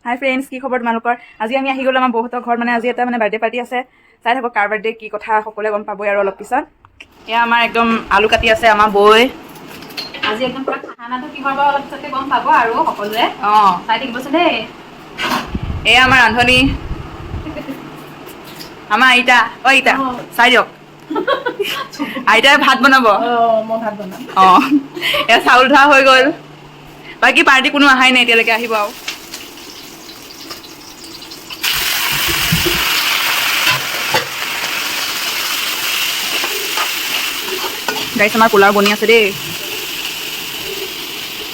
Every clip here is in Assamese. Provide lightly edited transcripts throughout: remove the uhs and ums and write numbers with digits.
হাই ফ্ৰেণ্ডছ, কি খবৰ তোমালোকৰ? আজি আমি আহি গ'লো আমাৰ বহুতৰ ঘৰত। মানে আজি এটা মানে বাৰ্থডে পাৰ্টি আছে। চাই থাকক কাৰ বাৰ্থডে, কি কথা সকলোৱে গম পাবই আৰু অলপ পিছত। এয়া আমাৰ একদম আলু কাটি আছে আমাৰ বৈ। আজি একদম পুৰা খানাটো কি হয় বাৰু অলপ পিছতে গম পাব আৰু সকলোৱে। চাই থাকিবচোন দেই। এয়া আমাৰ ৰান্ধনী, আমাৰ আইতা। আইতা চাই দিয়ক, আইতাই ভাত বনাব। মই ভাত বনাম। এয়া চাউল ধোৱা হৈ গ'ল। বাকী পাৰ্টি কোনো অহাই নাই এতিয়ালৈকে, আহিব আৰু। গাইছ আমাৰ পোলাও বনি আছে দেই।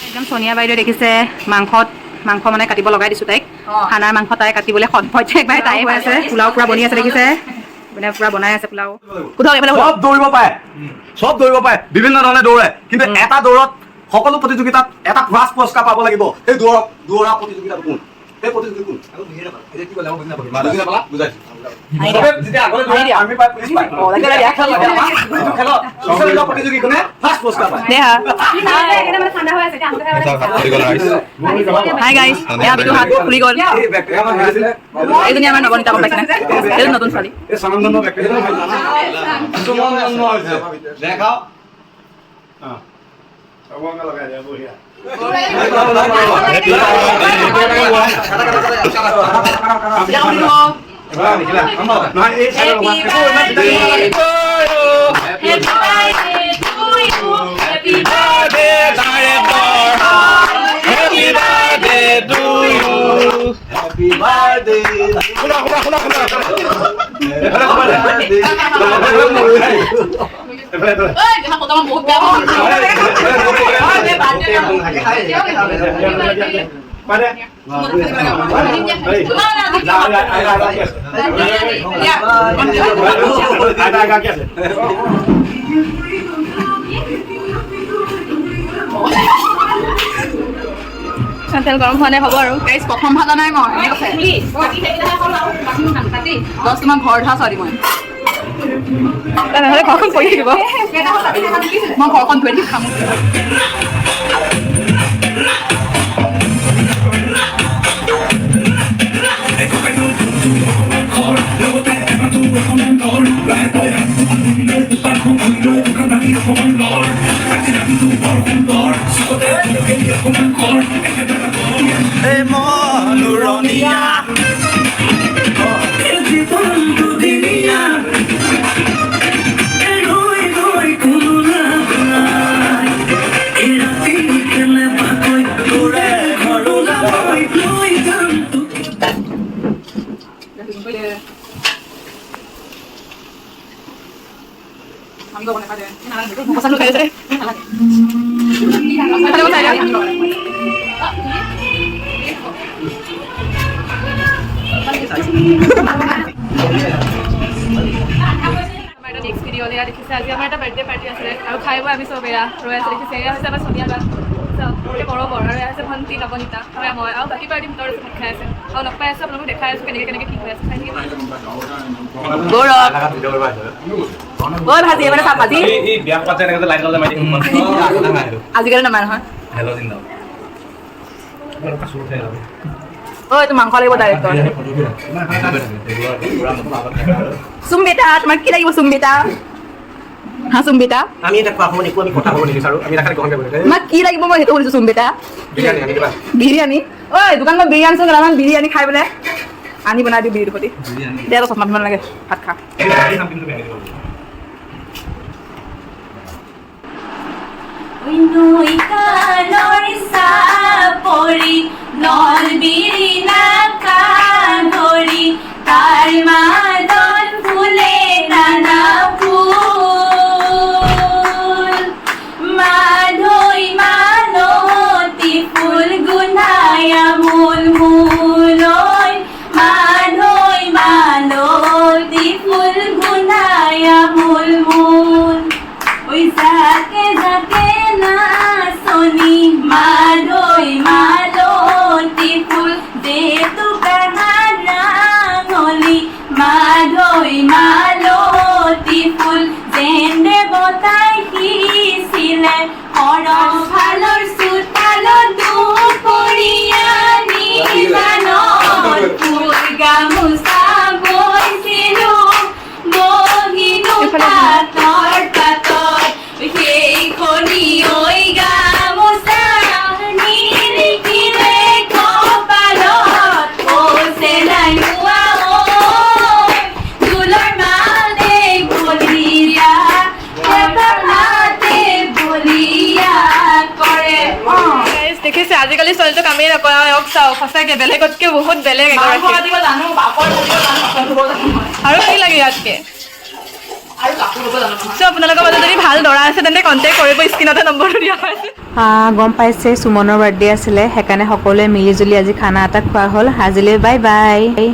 একদম সোনিয়া বাইদেউ দেখিছে মাংস মানে কাটিব লগাই দিছো তাইক। খানাৰ মাংস তাই কাটিবলৈ প্ৰত্যেকবাৰে তাই হৈ আছে। পোলাও পুৰা বনি আছে দেখিছে, মানে পুৰা বনাই আছে পোলাও। চব দৌৰিব পাৰে, বিভিন্ন ধৰণে দৌৰে, কিন্তু এটা দৌৰত সকলো প্ৰতিযোগিতাত এটা ফাৰ্ষ্ট পুৰস্কাৰ পাব লাগিব। সেই দৌৰা প্ৰতিযোগিতাত কোন? সেই প্ৰতিযোগী কোন? প্ৰতিযোগী কোনে ফাৰ্ষ্ট পুৰস্কাৰ পায়? হাই গাইছ, এয়া বিটু হাত খুলি গ'ল। এইজনী আমাৰ নৱনীতা, গম পাইছে? এইটো নতুন ছোৱালী। তেল গৰম হোৱা নাই, হ'ব আৰু। গাইছ প্ৰথম ভাজা নাই মই, জাষ্ট তোমাৰ ঘৰ ধৰা ছোৱালী মই। তেনেহ'লে ঘৰখন পৰি থাকিব, মই ঘৰখন ধুই দিম খাম। নেক্সট ভিডিঅ'ত এয়া দেখিছে, আজি আমাৰ এটা বাৰ্থডে পাৰ্টি আছিলে আৰু খাই বৈ আমি চব এয়া ৰৈ আছে দেখিছে। এয়া হৈছে আমাৰ সোনিয়া বা বৰবৰ, আৰু এয়া হৈছে ভণ্টি নৱনীতা, আৰু মই আৰু বাকী পাৰ্টি ভিতৰত ভাত খাই আছে আৰু লগ পাই আছো। আপোনালোকক দেখাই আছো কেনেকৈ কি হৈ আছে। আজিকালি নামায় নহয়। এইটো মাংস লাগিব ডাইৰেক্ট। চুম্বিতা, তোমাক কি লাগিব? চুম্বিতা, হা চুম্বিতা, আমি এটা খোৱা সময় একো আমি কথা ক'ব নিবিচাৰো, আমি এটা খালি গ্ৰহণ কৰিব লাগে। তোমাক কি লাগিব মই সেইটো সুধিছো। চুম্বিতা, বিৰিয়ানী। ঐ দোকানত বিৰিয়ানী চোন, কেইটামান বিৰিয়ানী খাই বোলে আনি বনাই দিওঁ বিৰিয়ানীৰ প্ৰতি। দে অলপ চশমা পিন্ধিব লাগে, ভাত খা। Ma গামোচা বৈছিলো বহিনো পাতৰ পাতৰ সেইখনি ঐ গামোচা নিৰিখিলে কপালত অছে নাই নোৱা ঐ দুলৰ মানে বলিয়া এটা হাতে বলিয়া কৰে Guys, দেখিছে আজিকালি ছোৱালীটো কামেই নকৰা হওক চাওক সঁচাকে বেলেগতকে বহুত বেলেগ এগৰাকী জানো বাপৰ জানো আৰু কি লাগে ইয়াতকে আৰু কাপোৰ ল'ব জানো চ' আপোনালোকৰ মাজত যদি ভাল দৰা আছে তেন্তে কণ্টেক্ট কৰিব স্ক্ৰীণতে নম্বৰটো দিয়া হৈছে গম পাইছে সুমনৰ বাৰ্থডে আছিলে সেইকাৰণে সকলোৱে মিলি জুলি আজি খানা এটা খোৱা হ'ল আজিলৈ বাই বাই